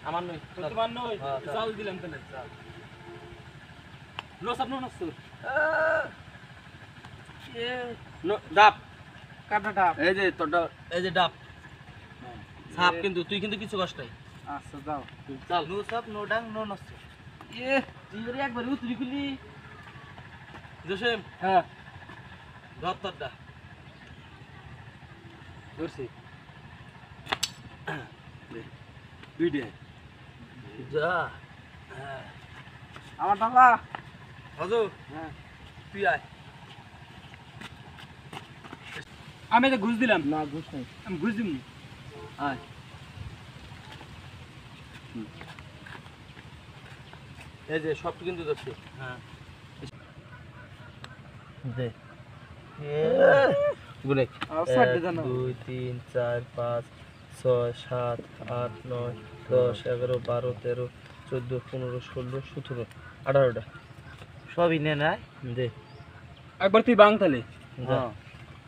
আমার নই তোমার নই চাল দিলাম তাহলে চাল নো সব নো নসুর এ নো ডাব কাটা ডাব এই যে তোটা এই যে ডাব সাপ কিন্তু তুই কিন্তু কিছু কষ্ট নাই আচ্ছা দাও চল নো সব নো ডাং নো নসুর এ তুই একবার উতরি খুলি জোসেম হ্যাঁ ধর তোরটা ধরছি দুইটে যা আমার বাবা হজু হ্যাঁ তুই আয় আমি তো ঘুষ দিলাম না ঘুষ নাই আমি ঘুষ দিম আয় এই যে সব কিন্তু ধরছি হ্যাঁ দে গুনে আর সাইড দে না 2 3 4 5 6 7 8 9 10 11 12 13 14 15 16 17 18টা সবই নে না দে একবার তুই বাং তালে হ্যাঁ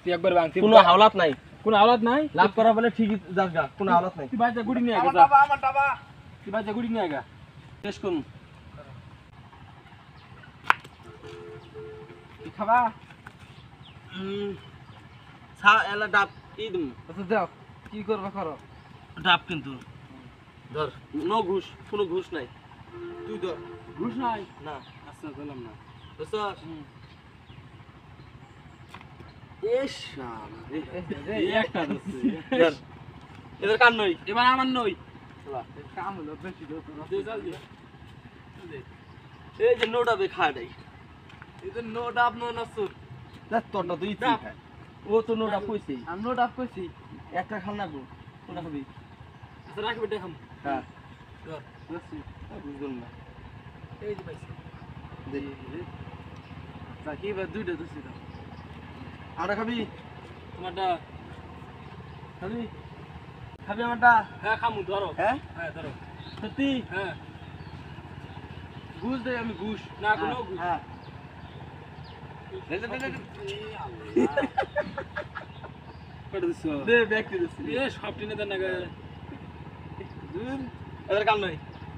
তুই একবার বাং কোনো হাওলাত নাই কোন আওলাদ নাই লাভ করা বলে ঠিকই যাস গা কোনো হাওলাত নাই তুই বাচ্চা গুড়ি নিয়ে আগে আমার বাবা তুই বাচ্চা গুড়ি নিয়ে আগে শেষ করুন তুই খাবা ছা এলা ডাব ইদম আচ্ছা দাও কি করবা করো ডাব কিন্তু ধর নো ঘুষ কোনো ঘুষ নাই তুই ধর ঘুষ নাই না আচ্ছা দিলাম না বুঝছস এস এই একটা দছে ধর এদের কান নই এবার আমার নই চলা কাম হলো বেশি দছে দে চল দে এই যে নো ডাবে খাড়াই এই যে নো ডাব নো নসুর না তোরটা তুই ডাব। ও তো নো ডাব কইছে আমি নো ডাব কইছি একটা খাল না গো কোনটা খাবি আচ্ছা রাখবে দেখাম হ্যাঁ ধর বুঝছি বুঝলাম না এই যে পাইছি দে তা কি বা দুইটা দছে দাও আরে খাবি তোমারটা খাবি খাবি আমারটা হ্যাঁ খামু ধরো হ্যাঁ হ্যাঁ ধরো সত্যি হ্যাঁ ঘুষ দে আমি ঘুষ না কোনো ঘুষ হ্যাঁ কত দিছো দে ব্যক্তি দিছি এ সব টিনে দেন না গে এদের কাম নই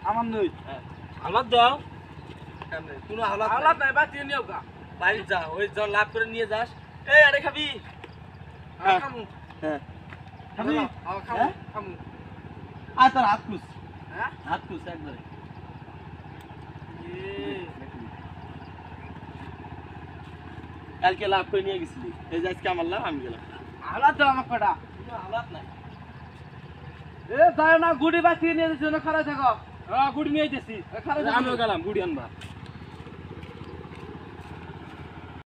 আমার নই হ্যাঁ আলাদ দাও কাম নই কোনো হালাত আলাদ নাই বা তিন নিও কা বাড়ি যা ওই জন লাভ করে নিয়ে যাস এই আরে খাবি হ্যাঁ। খামু হ্যাঁ খাবি খাবি খামু হ্যাঁ? খামু আর তোর হাত খুশ হ্যাঁ হাত খুশ একবারে কালকে লাভ করে নিয়ে গেছিলি এই যে আজকে আমার লাভ আমি গেলাম আলাদ দাও আমার কটা কোনো হালাত নাই এ যায় না গুড়ি বা তিন নিয়ে দিছো না খারাপ থাকো হ্যাঁ গুড়ি নিয়ে আইতেছি খারাপ আমিও গেলাম গুড়ি আনবা